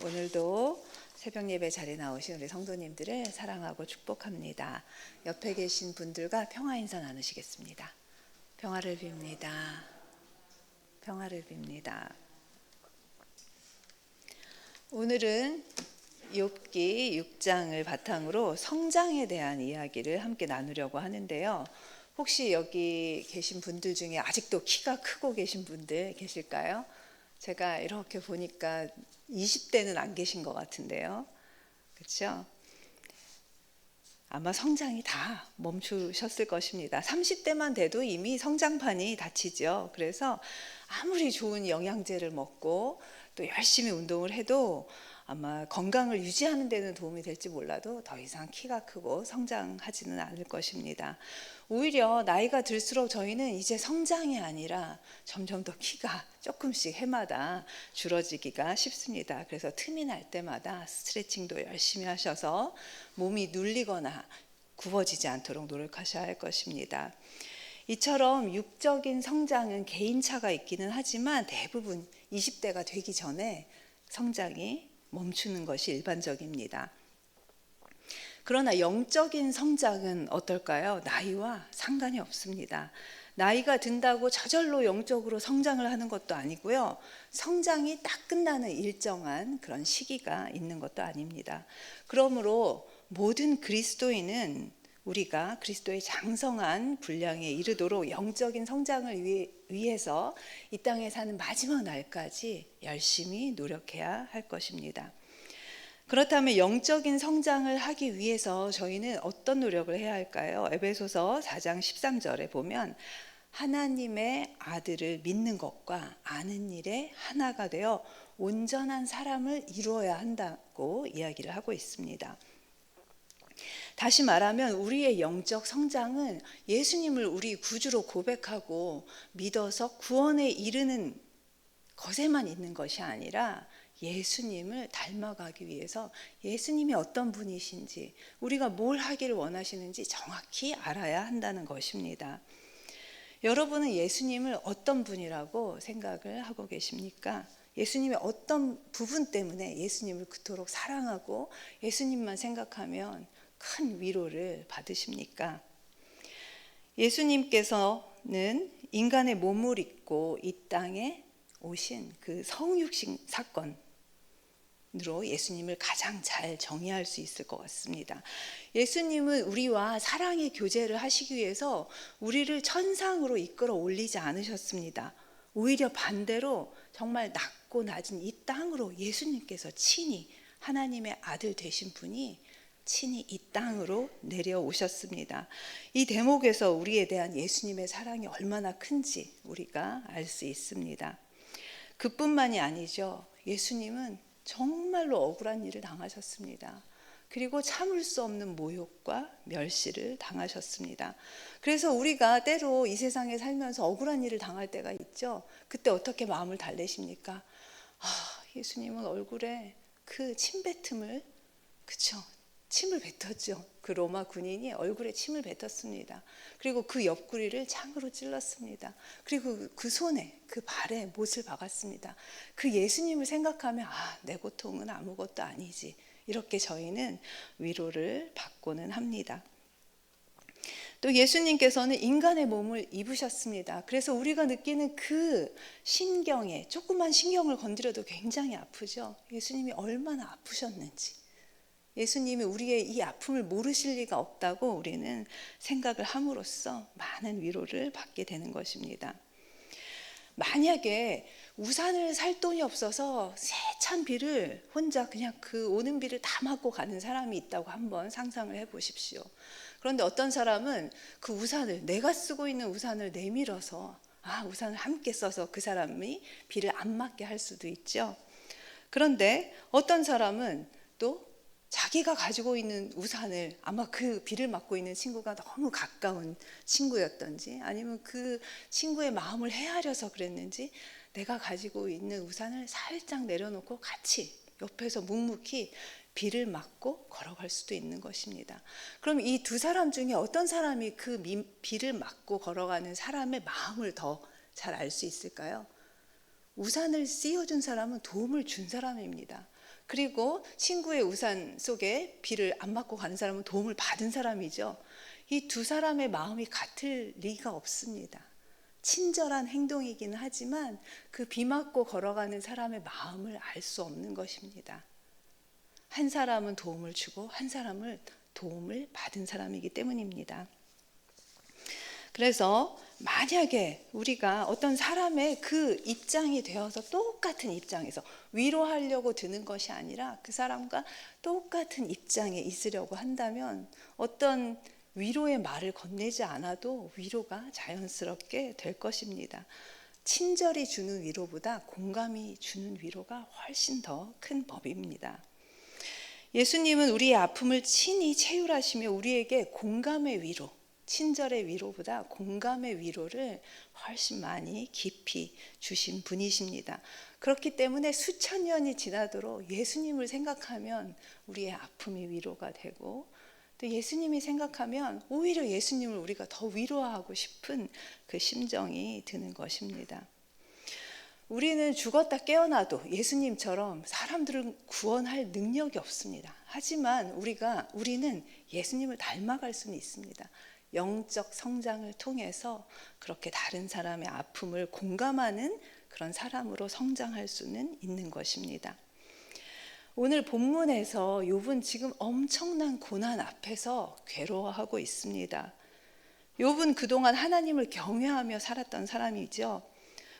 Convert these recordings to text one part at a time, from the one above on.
오늘도 새벽 예배 자리에 나오신 우리 성도님들을 사랑하고 축복합니다. 옆에 계신 분들과 평화 인사 나누시겠습니다. 평화를 빕니다. 평화를 빕니다. 오늘은 욥기 6장을 바탕으로 성장에 대한 이야기를 함께 나누려고 하는데요. 혹시 여기 계신 분들 중에 아직도 키가 크고 계신 분들 계실까요? 제가 이렇게 보니까 20대는 안 계신 것 같은데요. 그렇죠? 아마 성장이 다 멈추셨을 것입니다. 30대만 돼도 이미 성장판이 닫히죠. 그래서 아무리 좋은 영양제를 먹고 또 열심히 운동을 해도 아마 건강을 유지하는 데는 도움이 될지 몰라도 더 이상 키가 크고 성장하지는 않을 것입니다. 오히려 나이가 들수록 저희는 이제 성장이 아니라 점점 더 키가 조금씩 해마다 줄어지기가 쉽습니다. 그래서 틈이 날 때마다 스트레칭도 열심히 하셔서 몸이 눌리거나 굽어지지 않도록 노력하셔야 할 것입니다. 이처럼 육적인 성장은 개인차가 있기는 하지만 대부분 20대가 되기 전에 성장이 멈추는 것이 일반적입니다. 그러나 영적인 성장은 어떨까요? 나이와 상관이 없습니다. 나이가 든다고 저절로 영적으로 성장을 하는 것도 아니고요. 성장이 딱 끝나는 일정한 그런 시기가 있는 것도 아닙니다. 그러므로 모든 그리스도인은 우리가 그리스도의 장성한 분량에 이르도록 영적인 성장을 위해서 이 땅에 사는 마지막 날까지 열심히 노력해야 할 것입니다. 그렇다면 영적인 성장을 하기 위해서 저희는 어떤 노력을 해야 할까요? 에베소서 4장 13절에 보면 하나님의 아들을 믿는 것과 아는 일에 하나가 되어 온전한 사람을 이루어야 한다고 이야기를 하고 있습니다. 다시 말하면 우리의 영적 성장은 예수님을 우리 구주로 고백하고 믿어서 구원에 이르는 것에만 있는 것이 아니라 예수님을 닮아가기 위해서 예수님이 어떤 분이신지 우리가 뭘 하기를 원하시는지 정확히 알아야 한다는 것입니다. 여러분은 예수님을 어떤 분이라고 생각을 하고 계십니까? 예수님의 어떤 부분 때문에 예수님을 그토록 사랑하고 예수님만 생각하면 큰 위로를 받으십니까? 예수님께서는 인간의 몸을 입고 이 땅에 오신 그 성육신 사건으로 예수님을 가장 잘 정의할 수 있을 것 같습니다. 예수님은 우리와 사랑의 교제를 하시기 위해서 우리를 천상으로 이끌어 올리지 않으셨습니다. 오히려 반대로 정말 낮고 낮은 이 땅으로 예수님께서 친히 하나님의 아들 되신 분이 친히 이 땅으로 내려오셨습니다. 이 대목에서 우리에 대한 예수님의 사랑이 얼마나 큰지 우리가 알 수 있습니다. 그뿐만이 아니죠. 예수님은 정말로 억울한 일을 당하셨습니다. 그리고 참을 수 없는 모욕과 멸시를 당하셨습니다. 그래서 우리가 때로 이 세상에 살면서 억울한 일을 당할 때가 있죠. 그때 어떻게 마음을 달래십니까? 예수님은 얼굴에 그 침뱉음을, 그쵸? 침을 뱉었죠. 그 로마 군인이 얼굴에 침을 뱉었습니다. 그리고 그 옆구리를 창으로 찔렀습니다. 그리고 그 손에, 그 발에 못을 박았습니다. 그 예수님을 생각하면 내 고통은 아무것도 아니지. 이렇게 저희는 위로를 받고는 합니다. 또 예수님께서는 인간의 몸을 입으셨습니다. 그래서 우리가 느끼는 그 신경에 조그만 신경을 건드려도 굉장히 아프죠. 예수님이 얼마나 아프셨는지. 예수님이 우리의 이 아픔을 모르실 리가 없다고 우리는 생각을 함으로써 많은 위로를 받게 되는 것입니다. 만약에 우산을 살 돈이 없어서 세찬 비를 혼자 그냥 그 오는 비를 다 맞고 가는 사람이 있다고 한번 상상을 해보십시오. 그런데 어떤 사람은 그 우산을, 내가 쓰고 있는 우산을 내밀어서 우산을 함께 써서 그 사람이 비를 안 맞게 할 수도 있죠. 그런데 어떤 사람은 또 자기가 가지고 있는 우산을 아마 그 비를 맞고 있는 친구가 너무 가까운 친구였던지 아니면 그 친구의 마음을 헤아려서 그랬는지 내가 가지고 있는 우산을 살짝 내려놓고 같이 옆에서 묵묵히 비를 맞고 걸어갈 수도 있는 것입니다. 그럼 이 두 사람 중에 어떤 사람이 그 비를 맞고 걸어가는 사람의 마음을 더 잘 알 수 있을까요? 우산을 씌워준 사람은 도움을 준 사람입니다. 그리고 친구의 우산 속에 비를 안 맞고 가는 사람은 도움을 받은 사람이죠. 이 두 사람의 마음이 같을 리가 없습니다. 친절한 행동이긴 하지만 그 비 맞고 걸어가는 사람의 마음을 알 수 없는 것입니다. 한 사람은 도움을 주고 한 사람은 도움을 받은 사람이기 때문입니다. 그래서 만약에 우리가 어떤 사람의 그 입장이 되어서 똑같은 입장에서 위로하려고 드는 것이 아니라 그 사람과 똑같은 입장에 있으려고 한다면 어떤 위로의 말을 건네지 않아도 위로가 자연스럽게 될 것입니다. 친절히 주는 위로보다 공감이 주는 위로가 훨씬 더 큰 법입니다. 예수님은 우리의 아픔을 친히 체휼하시며 우리에게 공감의 위로, 친절의 위로보다 공감의 위로를 훨씬 많이 깊이 주신 분이십니다. 그렇기 때문에 수천 년이 지나도록 예수님을 생각하면 우리의 아픔이 위로가 되고, 또 예수님이 생각하면 오히려 예수님을 우리가 더 위로하고 싶은 그 심정이 드는 것입니다. 우리는 죽었다 깨어나도 예수님처럼 사람들을 구원할 능력이 없습니다. 하지만 우리는 예수님을 닮아갈 수는 있습니다. 영적 성장을 통해서 그렇게 다른 사람의 아픔을 공감하는 그런 사람으로 성장할 수는 있는 것입니다. 오늘 본문에서 욥은 지금 엄청난 고난 앞에서 괴로워하고 있습니다. 욥은 그동안 하나님을 경외하며 살았던 사람이죠.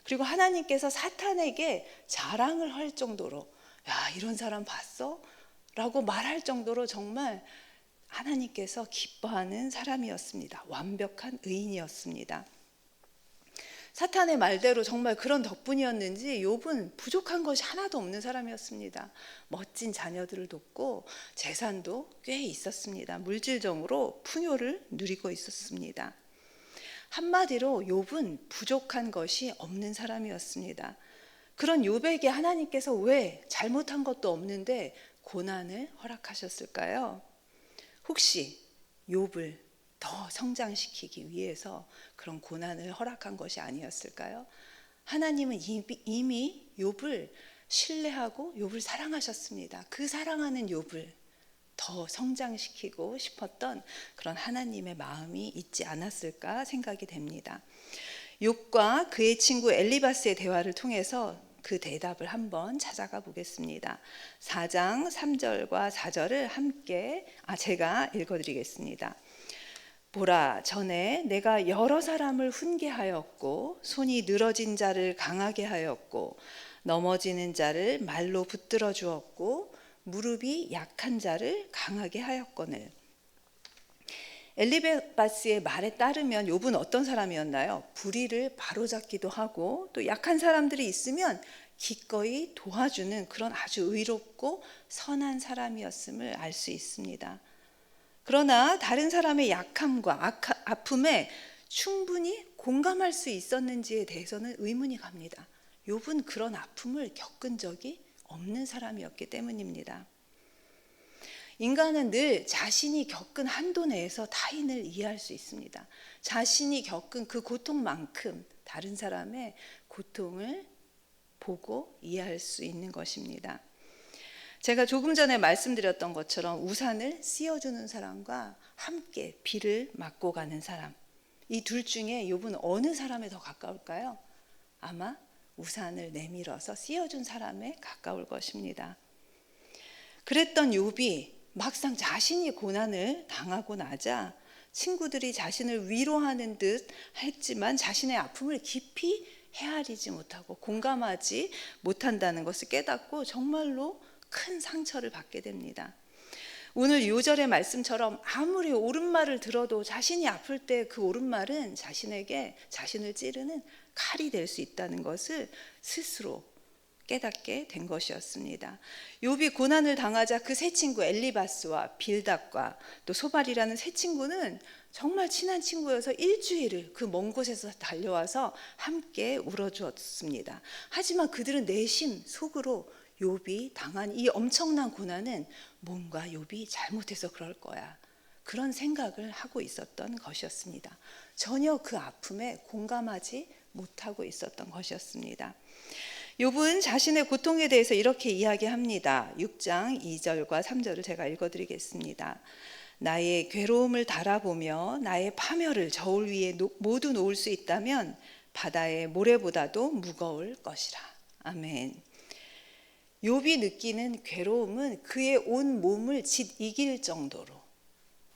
그리고 하나님께서 사탄에게 자랑을 할 정도로 야, 이런 사람 봤어? 라고 말할 정도로 정말 하나님께서 기뻐하는 사람이었습니다. 완벽한 의인이었습니다. 사탄의 말대로 정말 그런 덕분이었는지 욥은 부족한 것이 하나도 없는 사람이었습니다. 멋진 자녀들을 돕고 재산도 꽤 있었습니다. 물질적으로 풍요를 누리고 있었습니다. 한마디로 욥은 부족한 것이 없는 사람이었습니다. 그런 욥에게 하나님께서 왜 잘못한 것도 없는데 고난을 허락하셨을까요? 혹시 욥을 더 성장시키기 위해서 그런 고난을 허락한 것이 아니었을까요? 하나님은 이미 욥을 신뢰하고 욥을 사랑하셨습니다. 그 사랑하는 욥을 더 성장시키고 싶었던 그런 하나님의 마음이 있지 않았을까 생각이 됩니다. 욥과 그의 친구 엘리바스의 대화를 통해서 그 대답을 한번 찾아가 보겠습니다. 4장 3절과 4절을 함께 제가 읽어드리겠습니다. 보라, 전에 내가 여러 사람을 훈계하였고 손이 늘어진 자를 강하게 하였고 넘어지는 자를 말로 붙들어 주었고 무릎이 약한 자를 강하게 하였거늘. 엘리바스의 말에 따르면 욥은 어떤 사람이었나요? 불의를 바로잡기도 하고 또 약한 사람들이 있으면 기꺼이 도와주는 그런 아주 의롭고 선한 사람이었음을 알 수 있습니다. 그러나 다른 사람의 약함과 아픔에 충분히 공감할 수 있었는지에 대해서는 의문이 갑니다. 욥은 그런 아픔을 겪은 적이 없는 사람이었기 때문입니다. 인간은 늘 자신이 겪은 한도 내에서 타인을 이해할 수 있습니다. 자신이 겪은 그 고통만큼 다른 사람의 고통을 보고 이해할 수 있는 것입니다. 제가 조금 전에 말씀드렸던 것처럼 우산을 씌워주는 사람과 함께 비를 맞고 가는 사람, 이 둘 중에 욥은 어느 사람에 더 가까울까요? 아마 우산을 내밀어서 씌워준 사람에 가까울 것입니다. 그랬던 욥이 막상 자신이 고난을 당하고 나자 친구들이 자신을 위로하는 듯 했지만 자신의 아픔을 깊이 헤아리지 못하고 공감하지 못한다는 것을 깨닫고 정말로 큰 상처를 받게 됩니다. 오늘 요절의 말씀처럼 아무리 옳은 말을 들어도 자신이 아플 때 그 옳은 말은 자신에게 자신을 찌르는 칼이 될 수 있다는 것을 스스로 깨닫게 된 것이었습니다. 욥이 고난을 당하자 그 세 친구 엘리바스와 빌닷과 또 소발이라는 세 친구는 정말 친한 친구여서 일주일을 그 먼 곳에서 달려와서 함께 울어주었습니다. 하지만 그들은 내심 속으로 욥이 당한 이 엄청난 고난은 뭔가 욥이 잘못해서 그럴 거야, 그런 생각을 하고 있었던 것이었습니다. 전혀 그 아픔에 공감하지 못하고 있었던 것이었습니다. 욥은 자신의 고통에 대해서 이렇게 이야기합니다. 6장 2절과 3절을 제가 읽어드리겠습니다. 나의 괴로움을 달아보며 나의 파멸을 저울 위에 모두 놓을 수 있다면 바다의 모래보다도 무거울 것이라. 아멘. 욥이 느끼는 괴로움은 그의 온 몸을 짓 이길 정도로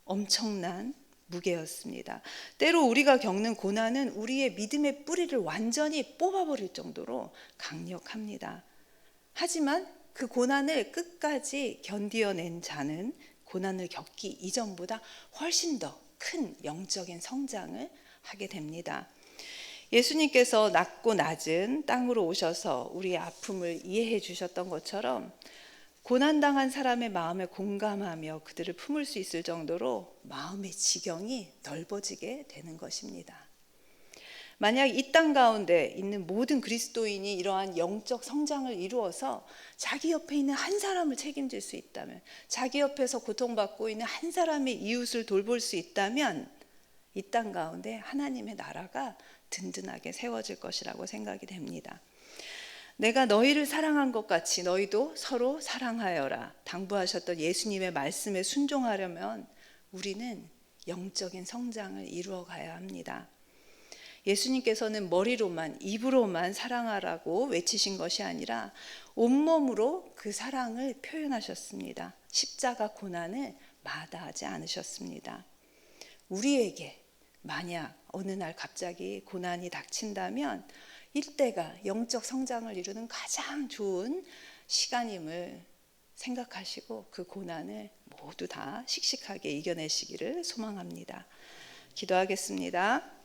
엄청난 무게였습니다. 때로 우리가 겪는 고난은 우리의 믿음의 뿌리를 완전히 뽑아버릴 정도로 강력합니다. 하지만 그 고난을 끝까지 견디어낸 자는 고난을 겪기 이전보다 훨씬 더 큰 영적인 성장을 하게 됩니다. 예수님께서 낮고 낮은 땅으로 오셔서 우리의 아픔을 이해해 주셨던 것처럼 고난당한 사람의 마음에 공감하며 그들을 품을 수 있을 정도로 마음의 지경이 넓어지게 되는 것입니다. 만약 이 땅 가운데 있는 모든 그리스도인이 이러한 영적 성장을 이루어서 자기 옆에 있는 한 사람을 책임질 수 있다면, 자기 옆에서 고통받고 있는 한 사람의 이웃을 돌볼 수 있다면 이 땅 가운데 하나님의 나라가 든든하게 세워질 것이라고 생각이 됩니다. 내가 너희를 사랑한 것 같이 너희도 서로 사랑하여라 당부하셨던 예수님의 말씀에 순종하려면 우리는 영적인 성장을 이루어 가야 합니다. 예수님께서는 머리로만, 입으로만 사랑하라고 외치신 것이 아니라 온몸으로 그 사랑을 표현하셨습니다. 십자가 고난을 마다하지 않으셨습니다. 우리에게 만약 어느 날 갑자기 고난이 닥친다면 이때가 영적 성장을 이루는 가장 좋은 시간임을 생각하시고 그 고난을 모두 다 씩씩하게 이겨내시기를 소망합니다. 기도하겠습니다.